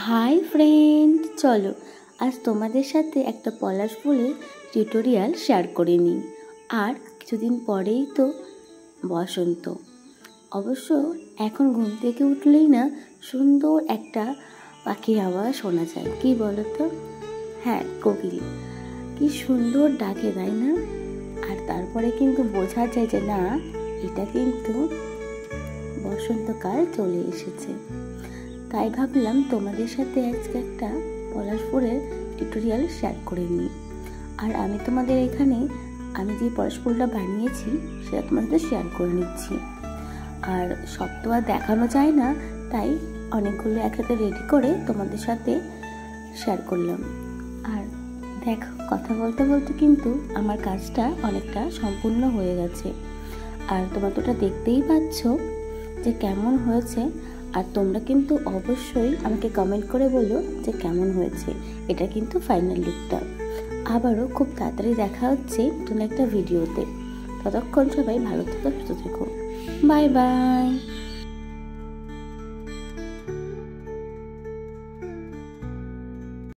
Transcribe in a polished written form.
Hi friend, চলো আজ তোমাদের সাথে একটা পলাশ ফুলের টিউটোরিয়াল শেয়ার করে নিই। আর কিছুদিন পরেই তো বসন্ত। অবশ্য এখন ঘুম থেকে উঠলেই না সুন্দর একটা পাখির আওয়াজ শোনা যায়, কি বলো তো? হ্যাঁ, কোকিল। কি সুন্দর ডাকে, তাই না? আর তারপরে কিন্তু বোঝা যায় যে না, এটা কিন্তু বসন্তকাল চলে এসেছে। তাই ভাবলাম তোমাদের সাথে আজকে একটা পলাশ ফুলের টিউটোরিয়াল শেয়ার করে নিই। আর আমি তোমাদের এখানে আমি যে পলাশ ফুলটা বানিয়েছি সেটা তোমাদের শেয়ার করে নিচ্ছি। আর সব তো আর দেখানো যায় না, তাই অনেকগুলো একসাথে রেডি করে তোমাদের সাথে শেয়ার করলাম। আর দেখো, কথা বলতে বলতে কিন্তু আমার কাজটা অনেকটা সম্পূর্ণ হয়ে গেছে। আর তোমরা তো ওটা দেখতেই পাচ্ছ যে কেমন হয়েছে। আর তোমরা কিন্তু অবশ্যই আমাকে কমেন্ট করে বলো যে কেমন হয়েছে। এটা কিন্তু ফাইনাল লুকটা। আবারও খুব তাড়াতাড়ি দেখা হচ্ছে নতুন একটা ভিডিওতে। ততক্ষণ সবাই ভালো থেকো, সুস্থ থেকো। Bye bye.